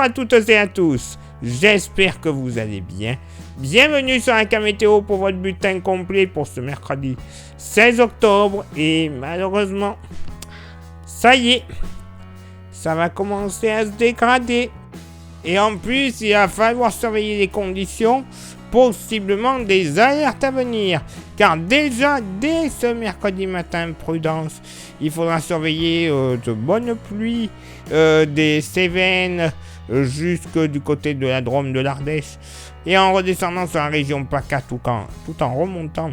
à toutes et à tous, j'espère que vous allez bien. Bienvenue sur un cas météo pour votre bulletin complet pour ce mercredi 16 octobre. Et malheureusement, ça y est, ça va commencer à se dégrader. Et en plus, il va falloir surveiller les conditions, possiblement des alertes à venir. Car déjà, dès ce mercredi matin, prudence, il faudra surveiller de bonnes pluies, des Cévennes jusque du côté de la Drôme de l'Ardèche. Et en redescendant sur la région PACA tout en remontant,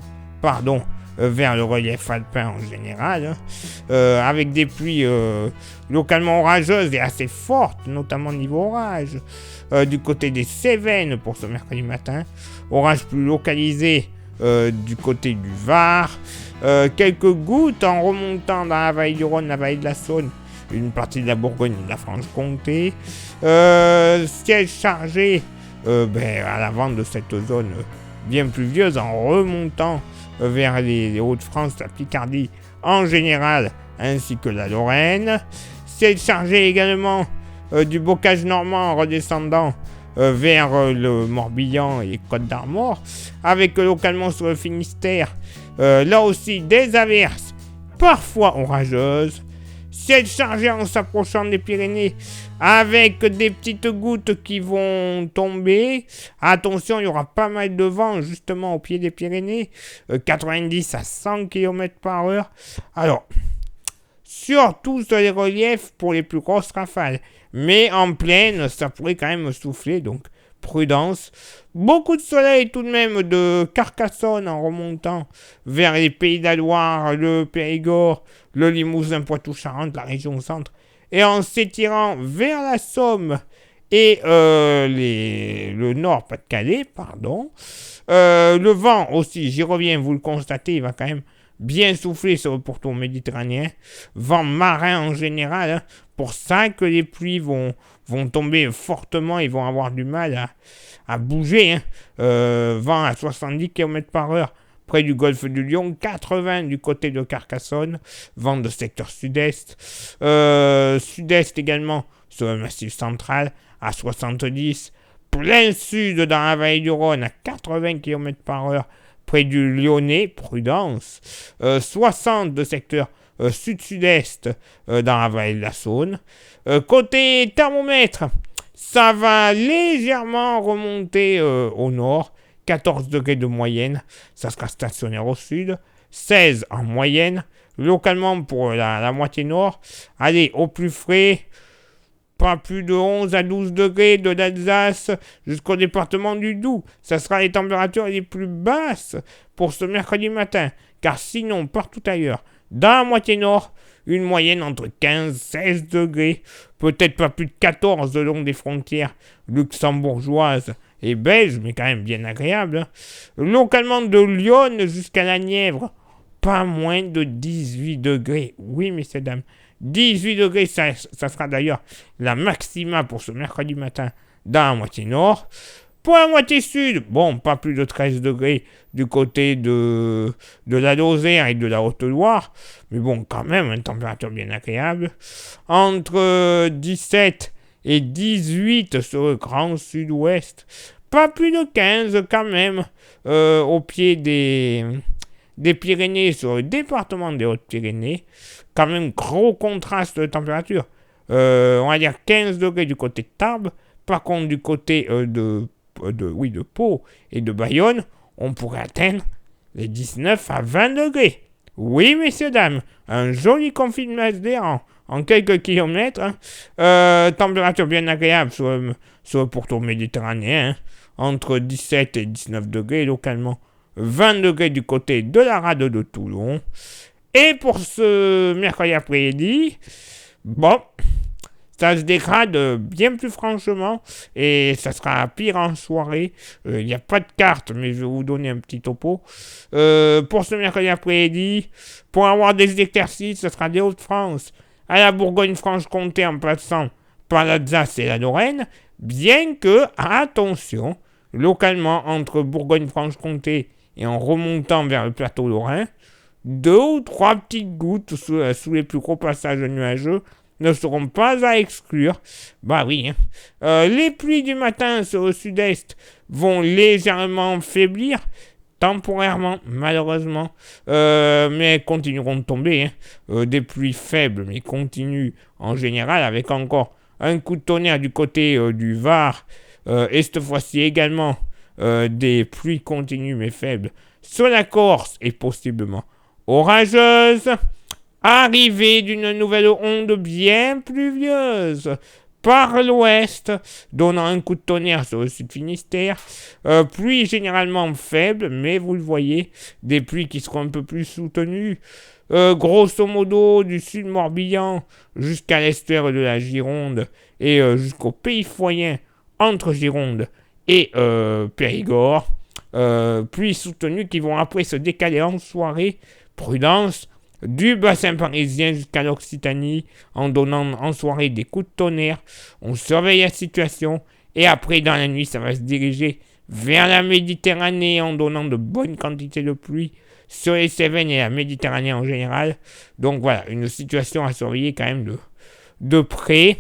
vers le relief alpin en général, avec des pluies localement orageuses et assez fortes, notamment niveau orage, du côté des Cévennes pour ce mercredi matin, orage plus localisé du côté du Var, quelques gouttes en remontant dans la vallée du Rhône, la vallée de la Saône, une partie de la Bourgogne et de la Franche-Comté, ciel chargé à l'avant de cette zone bien pluvieuse en remontant vers les Hauts-de-France, la Picardie en général, ainsi que la Lorraine. Ciel chargé également du bocage normand en redescendant vers le Morbihan et Côte-d'Armor, avec localement sur le Finistère, là aussi des averses, parfois orageuses. Ciel chargé en s'approchant des Pyrénées, avec des petites gouttes qui vont tomber. Attention, il y aura pas mal de vent justement au pied des Pyrénées, 90 à 100 km/h. Alors, surtout sur les reliefs pour les plus grosses rafales. Mais en plaine, ça pourrait quand même souffler, donc prudence. Beaucoup de soleil tout de même de Carcassonne en remontant vers les Pays de la Loire, le Périgord, le Limousin, Poitou-Charentes, la région centre. Et en s'étirant vers la Somme et le Nord, Pas-de-Calais, le vent aussi, j'y reviens, vous le constatez, il va quand même bien souffler sur le pourtour méditerranéen. Vent marin en général, pour ça que les pluies vont tomber fortement, ils vont avoir du mal à bouger. Vent à 70 km/h près du golfe du Lion, 80 du côté de Carcassonne, vent de secteur sud-est. Sud-est également sur le massif central à 70, plein sud dans la vallée du Rhône à 80 km/h près du Lyonnais, prudence. 60 de secteur sud-sud-est dans la vallée de la Saône. Côté thermomètre, ça va légèrement remonter au nord, 14 degrés de moyenne, ça sera stationnaire au sud, 16 en moyenne, localement pour la moitié nord. Allez, au plus frais, pas plus de 11 à 12 degrés de l'Alsace jusqu'au département du Doubs. Ça sera les températures les plus basses pour ce mercredi matin, car sinon, partout ailleurs, dans la moitié nord, une moyenne entre 15 et 16 degrés, peut-être pas plus de 14 le long des frontières luxembourgeoises et belges, mais quand même bien agréable. Localement de Lyon jusqu'à la Nièvre, pas moins de 18 degrés. Oui, messieurs, dames. 18 degrés, ça sera d'ailleurs la maxima pour ce mercredi matin dans la moitié nord. Pour la moitié sud, pas plus de 13 degrés du côté de la Lozère et de la Haute-Loire, mais quand même, une température bien agréable. Entre 17 et 18 sur le grand sud-ouest, pas plus de 15 quand même au pied des Pyrénées, sur le département des Hautes-Pyrénées. Quand même, gros contraste de température. On va dire 15 degrés du côté de Tarbes. Par contre, du côté de Pau et de Bayonne, on pourrait atteindre les 19 à 20 degrés. Oui, messieurs, dames, un joli confinement en quelques kilomètres. Température bien agréable sur le pourtour méditerranéen, entre 17 et 19 degrés localement. 20 degrés du côté de la rade de Toulon. Et pour ce mercredi après-midi, ça se dégrade bien plus franchement et ça sera pire en soirée. Il n'y a pas de carte, mais je vais vous donner un petit topo. Pour ce mercredi après-midi, pour avoir des éclaircies, ce sera des Hauts-de-France à la Bourgogne-Franche-Comté en passant par l'Alsace et la Lorraine, bien que, attention, localement entre Bourgogne-Franche-Comté et en remontant vers le plateau lorrain, 2 ou 3 petites gouttes sous les plus gros passages nuageux ne seront pas à exclure. Bah oui. Les pluies du matin sur le sud-est vont légèrement faiblir, temporairement, malheureusement, mais elles continueront de tomber. Des pluies faibles, mais continues en général, avec encore un coup de tonnerre du côté du Var, et cette fois-ci également des pluies continues mais faibles sur la Corse et possiblement orageuses. Arrivée d'une nouvelle onde bien pluvieuse par l'ouest, donnant un coup de tonnerre sur le sud Finistère. Pluies généralement faibles, mais vous le voyez, des pluies qui seront un peu plus soutenues. Grosso modo, du sud Morbihan jusqu'à l'estuaire de la Gironde et jusqu'au pays foyen entre Gironde et Périgord. Pluies soutenues qui vont après se décaler en soirée. Prudence. Du bassin parisien jusqu'à l'Occitanie, en donnant en soirée des coups de tonnerre. On surveille la situation et après dans la nuit ça va se diriger vers la Méditerranée en donnant de bonnes quantités de pluie sur les Cévennes et la Méditerranée en général. Donc voilà, une situation à surveiller quand même de près.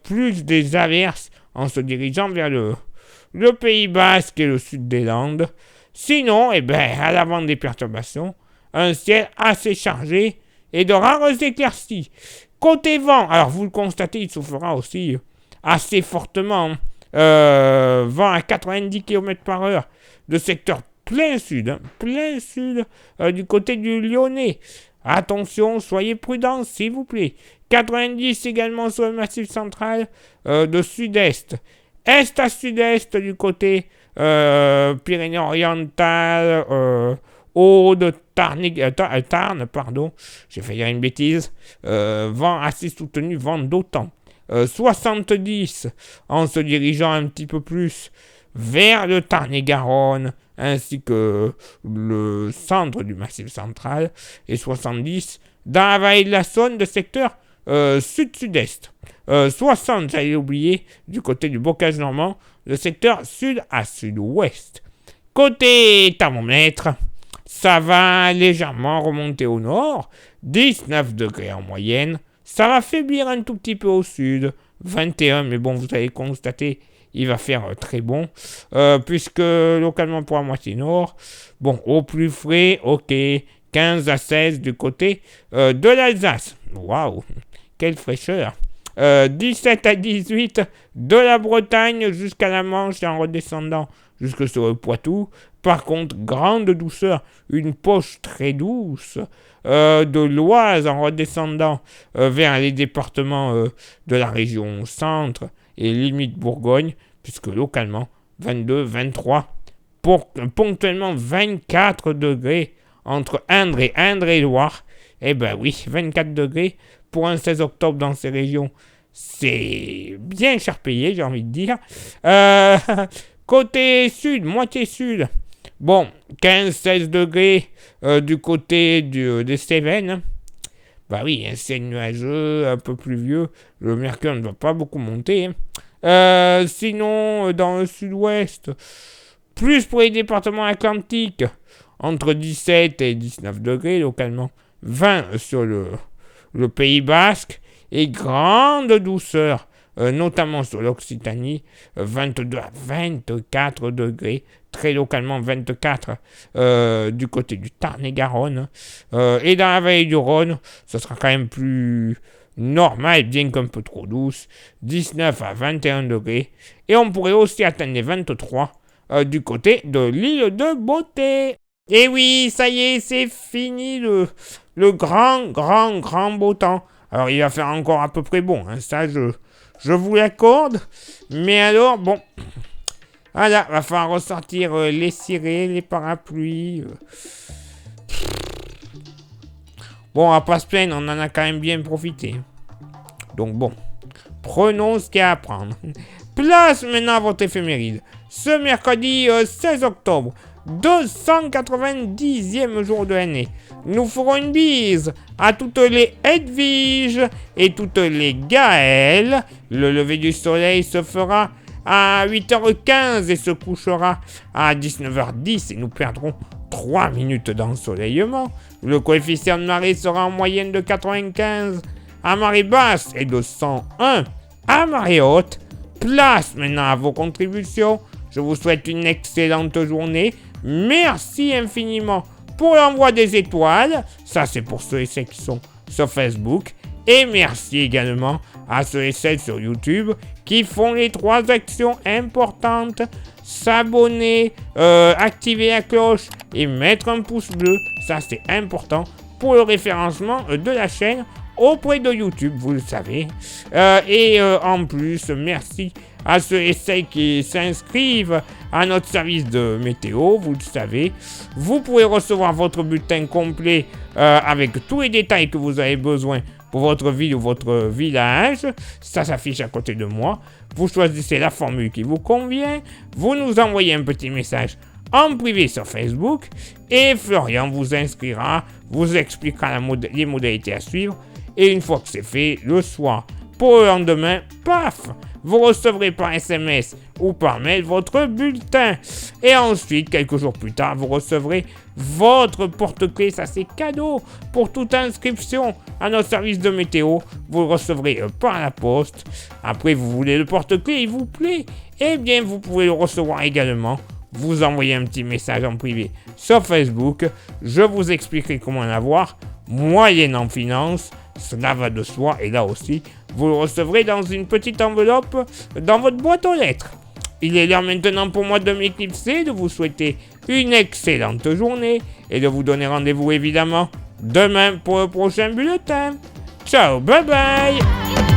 Plus des averses en se dirigeant vers le Pays Basque et le sud des Landes. Sinon, à l'avant des perturbations, un ciel assez chargé et de rares éclaircies. Côté vent, alors vous le constatez, il soufflera aussi assez fortement. Vent à 90 km/h de secteur plein sud du côté du Lyonnais. Attention, soyez prudents s'il vous plaît. 90 également sur le massif central de sud-est. Est à sud-est du côté Pyrénées-Orientales, Aude, Tarn, pardon, j'ai fait dire une bêtise, vent assez soutenu, vent d'autant. 70 en se dirigeant un petit peu plus vers le Tarn-et-Garonne, ainsi que le centre du Massif central, et 70 dans la vallée de la Saône de secteur sud-sud-est. 60, j'allais oublier, du côté du bocage normand, le secteur sud à sud-ouest. Côté thermomètre, ça va légèrement remonter au nord, 19 degrés en moyenne. Ça va faiblir un tout petit peu au sud, 21, mais bon, vous allez constater, il va faire très bon, puisque localement pour la moitié nord, bon, au plus frais, ok, 15 à 16 du côté de l'Alsace. Waouh, quelle fraîcheur. 17 à 18 de la Bretagne jusqu'à la Manche et en redescendant jusque sur le Poitou. Par contre, grande douceur, une poche très douce de l'Oise en redescendant vers les départements de la région centre et limite Bourgogne, puisque localement 22, 23, ponctuellement 24 degrés entre Indre et Loire. Eh ben oui, 24 degrés pour un 16 octobre dans ces régions, c'est bien cher payé, j'ai envie de dire. Côté sud, moitié sud, bon, 15-16 degrés du côté des Cévennes. Bah oui, c'est nuageux, un peu pluvieux, le mercure ne va pas beaucoup monter. Sinon, dans le sud-ouest, plus pour les départements atlantiques, entre 17 et 19 degrés localement, 20 sur le Pays Basque, et grande douceur, notamment sur l'Occitanie, 22 à 24 degrés, très localement 24 du côté du Tarn-et-Garonne, et dans la vallée du Rhône, ce sera quand même plus normal, bien qu'un peu trop douce, 19 à 21 degrés, et on pourrait aussi atteindre les 23 du côté de l'île de Beauté. Et oui, ça y est, c'est fini le grand beau temps. Alors, il va faire encore à peu près bon, hein, ça, je vous l'accorde. Mais alors, bon, voilà, va falloir ressortir les cirés, les parapluies. Bon, on va pas se plaindre, on en a quand même bien profité. Donc bon, prenons ce qu'il y a à prendre. Place maintenant à votre éphéméride. Ce mercredi 16 octobre, 290e jour de l'année. Nous ferons une bise à toutes les Edwige et toutes les Gaël. Le lever du soleil se fera à 8h15 et se couchera à 19h10 et nous perdrons 3 minutes d'ensoleillement. Le coefficient de marée sera en moyenne de 95 à marée basse et de 101 à marée haute. Place maintenant à vos contributions. Je vous souhaite une excellente journée. Merci infiniment pour l'envoi des étoiles. Ça, c'est pour ceux et celles qui sont sur Facebook. Et merci également à ceux et celles sur YouTube qui font les 3 actions importantes. S'abonner, activer la cloche et mettre un pouce bleu. Ça, c'est important pour le référencement de la chaîne auprès de YouTube, vous le savez. En plus, merci à ceux et celles qui s'inscrivent à notre service de météo, vous le savez. Vous pouvez recevoir votre bulletin complet avec tous les détails que vous avez besoin pour votre ville ou votre village. Ça s'affiche à côté de moi. Vous choisissez la formule qui vous convient. Vous nous envoyez un petit message en privé sur Facebook. Et Florian vous inscrira, vous expliquera les modalités à suivre. Et une fois que c'est fait, le soir, pour le lendemain, paf, vous recevrez par SMS ou par mail votre bulletin. Et ensuite, quelques jours plus tard, vous recevrez votre porte-clés. Ça, c'est cadeau pour toute inscription à notre service de météo. Vous le recevrez par la poste. Après, vous voulez le porte-clés, il vous plaît. Eh bien, vous pouvez le recevoir également. Vous envoyez un petit message en privé sur Facebook. Je vous expliquerai comment l'avoir, moyennant finance. Cela va de soi, et là aussi, vous le recevrez dans une petite enveloppe dans votre boîte aux lettres. Il est l'heure maintenant pour moi de m'éclipser, de vous souhaiter une excellente journée et de vous donner rendez-vous évidemment demain pour le prochain bulletin. Ciao, bye bye!